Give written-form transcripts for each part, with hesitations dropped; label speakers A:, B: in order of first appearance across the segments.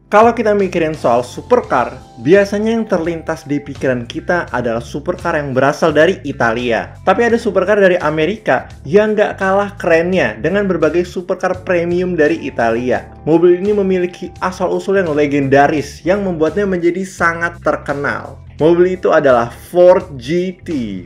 A: Kalau kita mikirin soal supercar, biasanya yang terlintas di pikiran kita adalah supercar yang berasal dari Italia. Tapi ada supercar dari Amerika yang nggak kalah kerennya dengan berbagai supercar premium dari Italia. Mobil ini memiliki asal-usul yang legendaris yang membuatnya menjadi sangat terkenal. Mobil itu adalah Ford GT.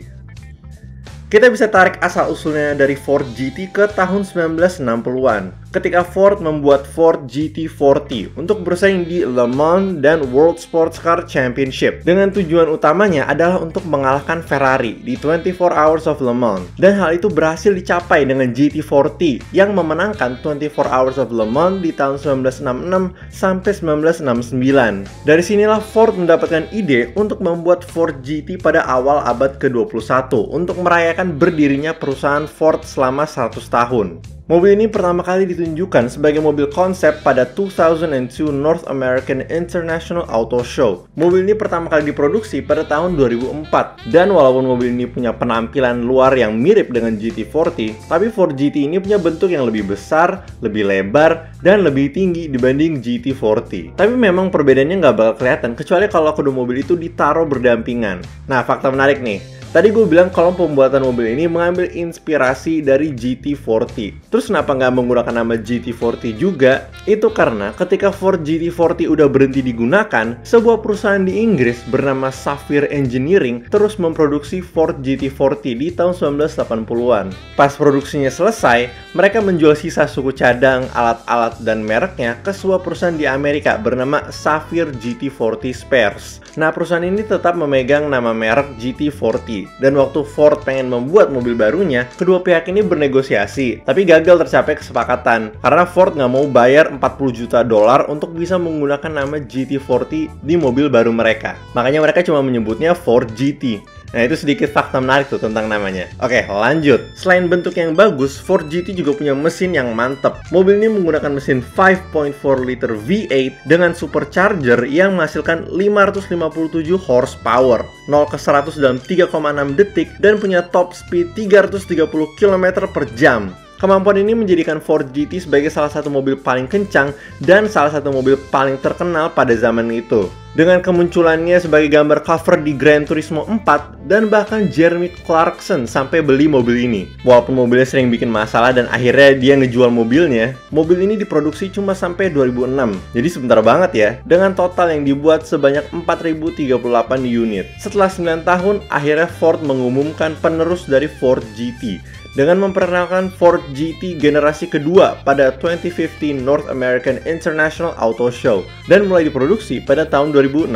A: Kita bisa tarik asal-usulnya dari Ford GT ke tahun 1960-an. Ketika Ford membuat Ford GT40 untuk bersaing di Le Mans dan World Sports Car Championship. Dengan tujuan utamanya adalah untuk mengalahkan Ferrari di 24 Hours of Le Mans. Dan hal itu berhasil dicapai dengan GT40 yang memenangkan 24 Hours of Le Mans di tahun 1966 sampai 1969. Dari sinilah Ford mendapatkan ide untuk membuat Ford GT pada awal abad ke-21 untuk merayakan berdirinya perusahaan Ford selama 100 tahun. Mobil ini pertama kali ditunjukkan sebagai mobil konsep pada 2002 North American International Auto Show. Mobil ini pertama kali diproduksi pada tahun 2004. Dan walaupun mobil ini punya penampilan luar yang mirip dengan GT40, tapi Ford GT ini punya bentuk yang lebih besar, lebih lebar, dan lebih tinggi dibanding GT40. Tapi memang perbedaannya nggak bakal kelihatan kecuali kalau kedua mobil itu ditaruh berdampingan. Nah, fakta menarik nih. Tadi gue bilang kalau pembuatan mobil ini mengambil inspirasi dari GT40. Terus kenapa nggak menggunakan nama GT40 juga? Itu karena ketika Ford GT40 udah berhenti digunakan, sebuah perusahaan di Inggris bernama Saphir Engineering terus memproduksi Ford GT40 di tahun 1980-an. Pas produksinya selesai, mereka menjual sisa suku cadang, alat-alat, dan mereknya ke sebuah perusahaan di Amerika bernama Saphir GT40 Spares. Nah, perusahaan ini tetap memegang nama merek GT40. Dan waktu Ford pengen membuat mobil barunya, kedua pihak ini bernegosiasi, tapi gagal tercapai kesepakatan karena Ford nggak mau bayar $40 juta untuk bisa menggunakan nama GT40 di mobil baru mereka. Makanya mereka cuma menyebutnya Ford GT. Nah, itu sedikit fakta menarik tuh tentang namanya. Oke, lanjut. Selain bentuk yang bagus, Ford GT juga punya mesin yang mantep. Mobil ini menggunakan mesin 5.4 liter V8 dengan supercharger yang menghasilkan 557 horsepower, 0 ke 100 dalam 3,6 detik, dan punya top speed 330 km per jam. Kemampuan ini menjadikan Ford GT sebagai salah satu mobil paling kencang dan salah satu mobil paling terkenal pada zaman itu. Dengan kemunculannya sebagai gambar cover di Gran Turismo 4, dan bahkan Jeremy Clarkson sampai beli mobil ini. Walaupun mobilnya sering bikin masalah dan akhirnya dia ngejual mobilnya, mobil ini diproduksi cuma sampai 2006. Jadi sebentar banget ya, dengan total yang dibuat sebanyak 4.038 unit. Setelah 9 tahun, akhirnya Ford mengumumkan penerus dari Ford GT dengan memperkenalkan Ford GT generasi kedua pada 2015 North American International Auto Show dan mulai diproduksi pada tahun 2016.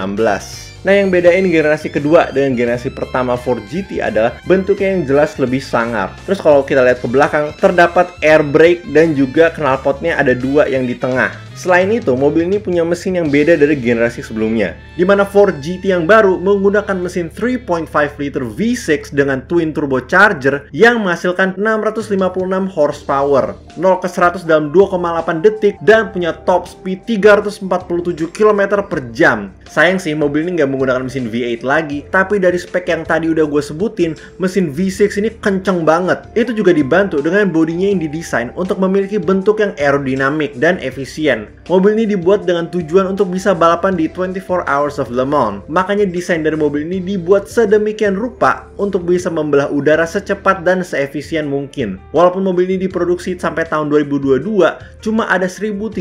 A: Nah, yang bedain generasi kedua dengan generasi pertama Ford GT adalah bentuknya yang jelas lebih sangar. Terus kalau kita lihat ke belakang, terdapat air brake dan juga knalpotnya ada dua yang di tengah. Selain itu, mobil ini punya mesin yang beda dari generasi sebelumnya, di mana Ford GT yang baru menggunakan mesin 3.5 liter V6 dengan twin turbocharger yang menghasilkan 656 horsepower, 0 ke 100 dalam 2,8 detik, dan punya top speed 347 km per jam. Sayang sih, mobil ini nggak menggunakan mesin V8 lagi, tapi dari spek yang tadi udah gue sebutin, mesin V6 ini kenceng banget. Itu juga dibantu dengan bodinya yang didesain untuk memiliki bentuk yang aerodinamik dan efisien. Mobil ini dibuat dengan tujuan untuk bisa balapan di 24 Hours of Le Mans. Makanya desain dari mobil ini dibuat sedemikian rupa untuk bisa membelah udara secepat dan seefisien mungkin. Walaupun mobil ini diproduksi sampai tahun 2022, cuma ada 1.350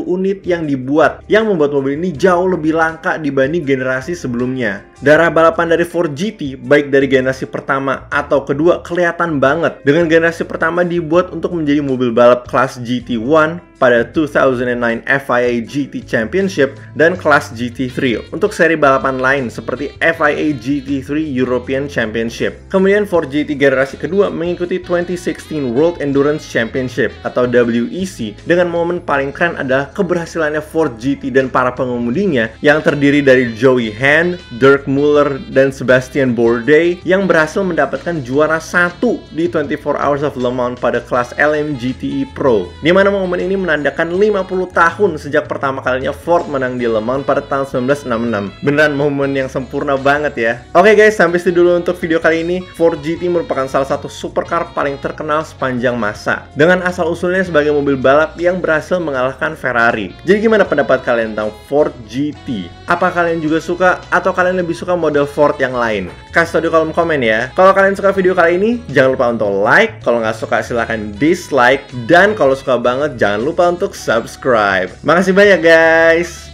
A: unit yang dibuat, yang membuat mobil ini jauh lebih langka dibanding generasi sebelumnya. Darah balapan dari Ford GT, baik dari generasi pertama atau kedua, kelihatan banget. Dengan generasi pertama dibuat untuk menjadi mobil balap kelas GT1 pada 2009 FIA GT Championship dan kelas GT3 untuk seri balapan lain seperti FIA GT3 European Championship. Kemudian Ford GT generasi kedua mengikuti 2016 World Endurance Championship atau WEC dengan momen paling keren adalah keberhasilannya Ford GT dan para pengemudinya yang terdiri dari Joey Hand, Dirk Muller, dan Sebastian Bourdais yang berhasil mendapatkan juara 1 di 24 Hours of Le Mans pada kelas LMGTE Pro, di mana momen ini menandakan 50 tahun sejak pertama kalinya Ford menang di Le Mans pada tahun 1966. Beneran momen yang sempurna banget ya. Oke guys, sampai situ dulu untuk video kali ini. Ford GT merupakan salah satu supercar paling terkenal sepanjang masa, dengan asal-usulnya sebagai mobil balap yang berhasil mengalahkan Ferrari. Jadi gimana pendapat kalian tentang Ford GT? Apa kalian juga suka atau kalian lebih suka model Ford yang lain? Kasih tau di kolom komen ya. Kalau kalian suka video kali ini, jangan lupa untuk like. Kalau nggak suka silahkan dislike. Dan kalau suka banget, jangan lupa untuk subscribe. Makasih banyak guys.